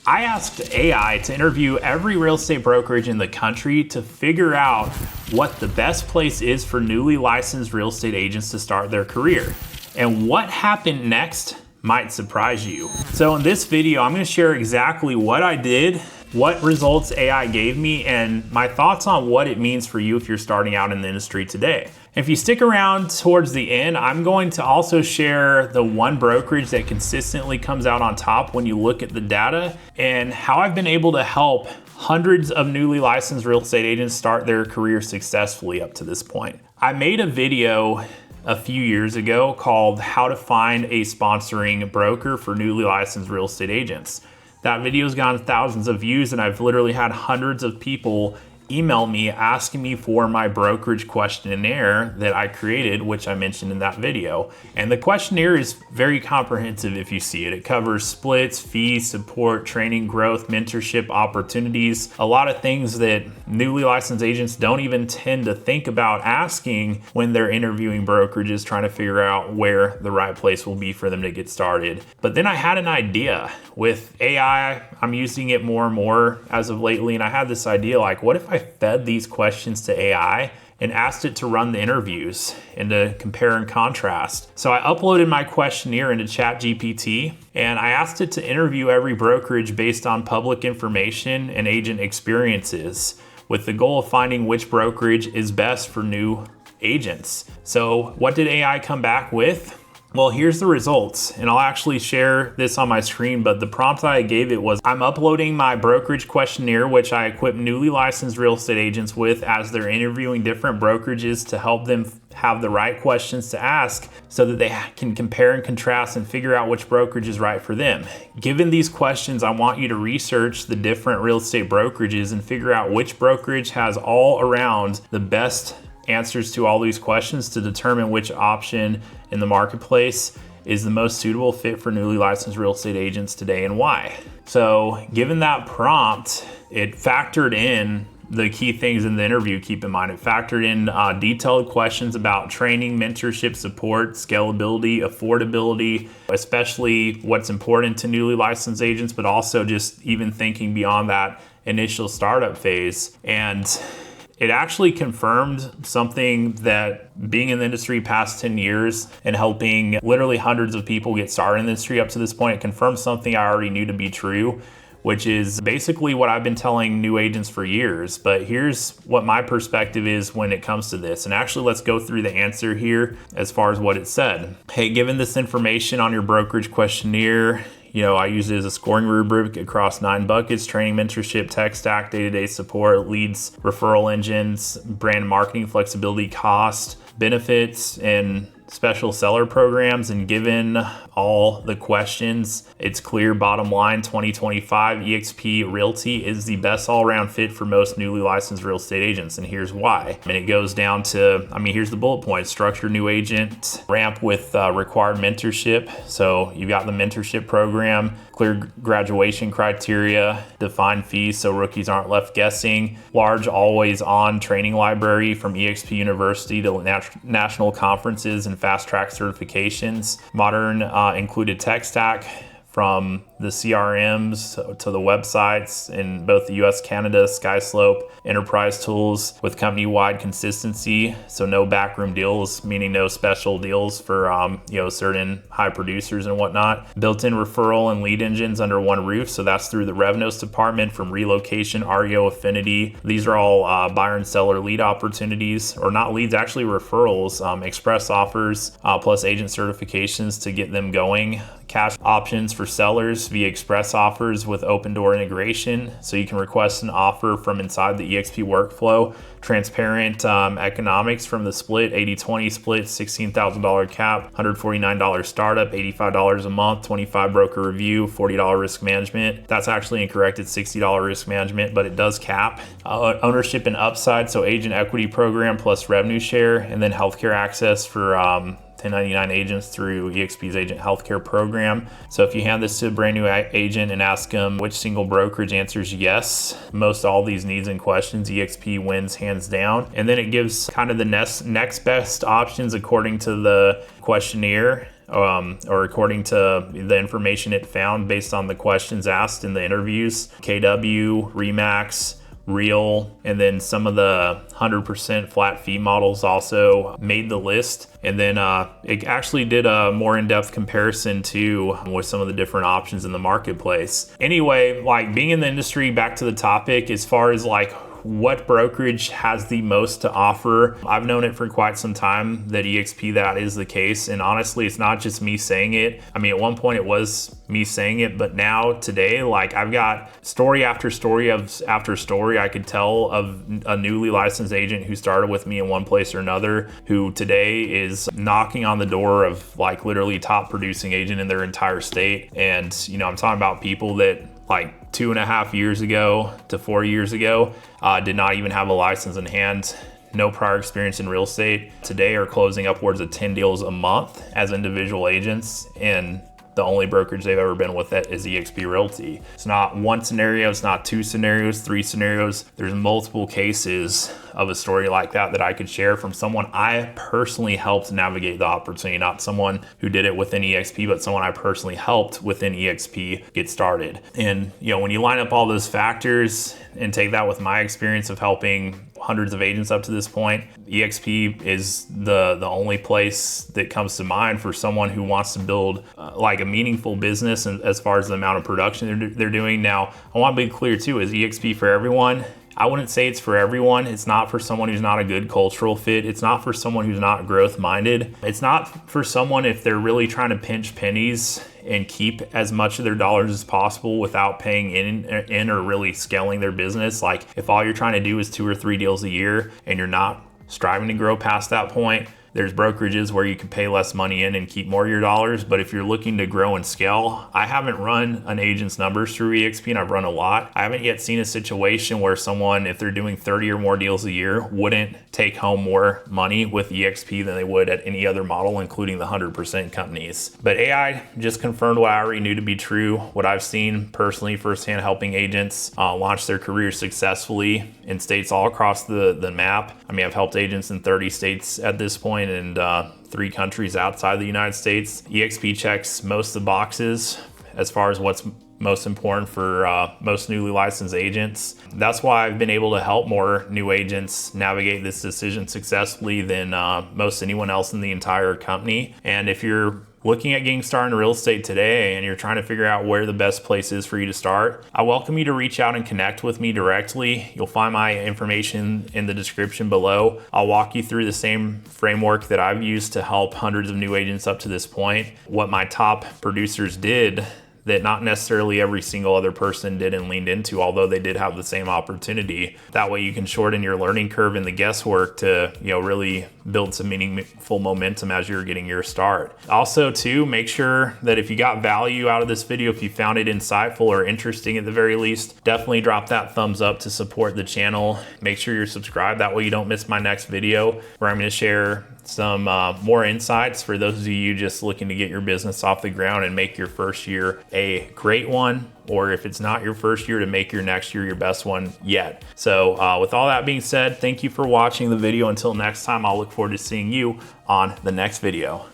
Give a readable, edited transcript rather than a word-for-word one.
I asked AI to interview every real estate brokerage in the country to figure out what the best place is for newly licensed real estate agents to start their career. And what happened next might surprise you. So in this video, I'm going to share exactly what I did, what results AI gave me, and my thoughts on what it means for you if you're starting out in the industry today. If you stick around towards the end, I'm going to also share the one brokerage that consistently comes out on top when you look at the data and how I've been able to help hundreds of newly licensed real estate agents start their career successfully up to this point. I made a video a few years ago called How to Find a Sponsoring Broker for Newly Licensed Real Estate Agents. That video's gotten thousands of views, and I've literally had hundreds of people email me asking me for my brokerage questionnaire that I created, which I mentioned in that video. And the questionnaire is very comprehensive if you see it. It covers splits, fees, support, training, growth, mentorship, opportunities, a lot of things that newly licensed agents don't even tend to think about asking when they're interviewing brokerages, trying to figure out where the right place will be for them to get started. But then I had an idea. With AI, I'm using it more and more as of lately, and I had this idea, like, what if I fed these questions to AI and asked it to run the interviews and to compare and contrast? So I uploaded my questionnaire into ChatGPT, and I asked it to interview every brokerage based on public information and agent experiences, with the goal of finding which brokerage is best for new agents. So what did AI come back with? Well, here's the results, and I'll actually share this on my screen, but the prompt I gave it was, I'm uploading my brokerage questionnaire, which I equip newly licensed real estate agents with as they're interviewing different brokerages to help them have the right questions to ask so that they can compare and contrast and figure out which brokerage is right for them. Given these questions, I want you to research the different real estate brokerages and figure out which brokerage has all around the best answers to all these questions to determine which option in the marketplace is the most suitable fit for newly licensed real estate agents today and why. So given that prompt, it factored in the key things in the interview. Keep in mind, it factored in detailed questions about training, mentorship, support, scalability, affordability, especially what's important to newly licensed agents, but also just even thinking beyond that initial startup phase. And it actually confirmed something that, being in the industry past 10 years and helping literally hundreds of people get started in the industry up to this point, it confirmed something I already knew to be true, which is basically what I've been telling new agents for years. But here's what my perspective is when it comes to this. And actually, let's go through the answer here as far as what it said. Hey, given this information on your brokerage questionnaire, I use it as a scoring rubric across 9 buckets: training, mentorship, tech stack, day-to-day support, leads, referral engines, brand marketing, flexibility, cost, benefits, and special seller programs. And given all the questions, it's clear, bottom line, 2025 eXp Realty is the best all-around fit for most newly licensed real estate agents. And here's why. And it goes down to, here's the bullet points: structure new agent ramp with required mentorship. So you've got the mentorship program, clear graduation criteria, defined fees so rookies aren't left guessing, large always on training library from eXp University to national conferences and fast track certifications, modern included tech stack from the CRMs to the websites in both the US, Canada, SkySlope, enterprise tools with company-wide consistency. So no backroom deals, meaning no special deals for certain high producers and whatnot. Built-in referral and lead engines under one roof. So that's through the Revenos department, from relocation, REO, affinity. These are all buyer and seller lead opportunities, or not leads, actually referrals, express offers, plus agent certifications to get them going. Cash options for sellers via express offers with open door integration, so you can request an offer from inside the eXp workflow. Transparent economics from the split, 80-20 split, $16,000 cap, $149 startup, $85 a month, 25 broker review, $40 risk management. That's actually incorrect. It's $60 risk management, but it does cap. Ownership and upside, so agent equity program plus revenue share, and then healthcare access for 1099 agents through eXp's agent healthcare program. So if you hand this to a brand new agent and ask them which single brokerage answers yes, most all these needs and questions, eXp wins hands down. And then it gives kind of the next best options according to the questionnaire. or according to the information it found based on the questions asked in the interviews. KW, Remax, Real, and then some of the 100% flat fee models also made the list. And then it actually did a more in-depth comparison too with some of the different options in the marketplace. Anyway, like being in the industry, back to the topic, as far as like what brokerage has the most to offer, I've known it for quite some time that EXP, that is the case. And honestly, it's not just me saying it. I mean, at one point it was me saying it, but now today, like I've got story after story after story I could tell of a newly licensed agent who started with me in one place or another, who today is knocking on the door of like literally top producing agent in their entire state. And you know, I'm talking about people that like 2.5 years ago to 4 years ago did not even have a license in hand, no prior experience in real estate. Today are closing upwards of 10 deals a month as individual agents, and the only brokerage they've ever been with that is eXp Realty. It's not one scenario, it's not two scenarios, three scenarios. There's multiple cases of a story like that I could share from someone I personally helped navigate the opportunity, not someone who did it within eXp, but someone I personally helped within eXp get started. And you know, when you line up all those factors and take that with my experience of helping hundreds of agents up to this point, eXp is the only place that comes to mind for someone who wants to build like a meaningful business, and as far as the amount of production they're doing. Now, I want to be clear too, is eXp for everyone? I wouldn't say it's for everyone. It's not for someone who's not a good cultural fit. It's not for someone who's not growth minded. It's not for someone if they're really trying to pinch pennies and keep as much of their dollars as possible without paying in or really scaling their business. Like if all you're trying to do is 2 or 3 deals a year and you're not striving to grow past that point, there's brokerages where you can pay less money in and keep more of your dollars. But if you're looking to grow and scale, I haven't run an agent's numbers through eXp, and I've run a lot. I haven't yet seen a situation where someone, if they're doing 30 or more deals a year, wouldn't take home more money with eXp than they would at any other model, including the 100% companies. But AI just confirmed what I already knew to be true, what I've seen personally firsthand helping agents launch their careers successfully in states all across the map. I mean, I've helped agents in 30 states at this point, and 3 countries outside the United States. eXp checks most of the boxes as far as what's most important for most newly licensed agents. That's why I've been able to help more new agents navigate this decision successfully than most anyone else in the entire company. And if you're looking at getting started in real estate today and you're trying to figure out where the best place is for you to start, I welcome you to reach out and connect with me directly. You'll find my information in the description below. I'll walk you through the same framework that I've used to help hundreds of new agents up to this point, what my top producers did that not necessarily every single other person did and leaned into, although they did have the same opportunity. That way you can shorten your learning curve and the guesswork to, you know, really build some meaningful momentum as you're getting your start. Also too, make sure that if you got value out of this video, if you found it insightful or interesting at the very least, definitely drop that thumbs up to support the channel. Make sure you're subscribed, that way you don't miss my next video where I'm gonna share some more insights for those of you just looking to get your business off the ground and make your first year a great one, or if it's not your first year, to make your next year your best one yet. So with all that being said, thank you for watching the video. Until next time, I'll look forward to seeing you on the next video.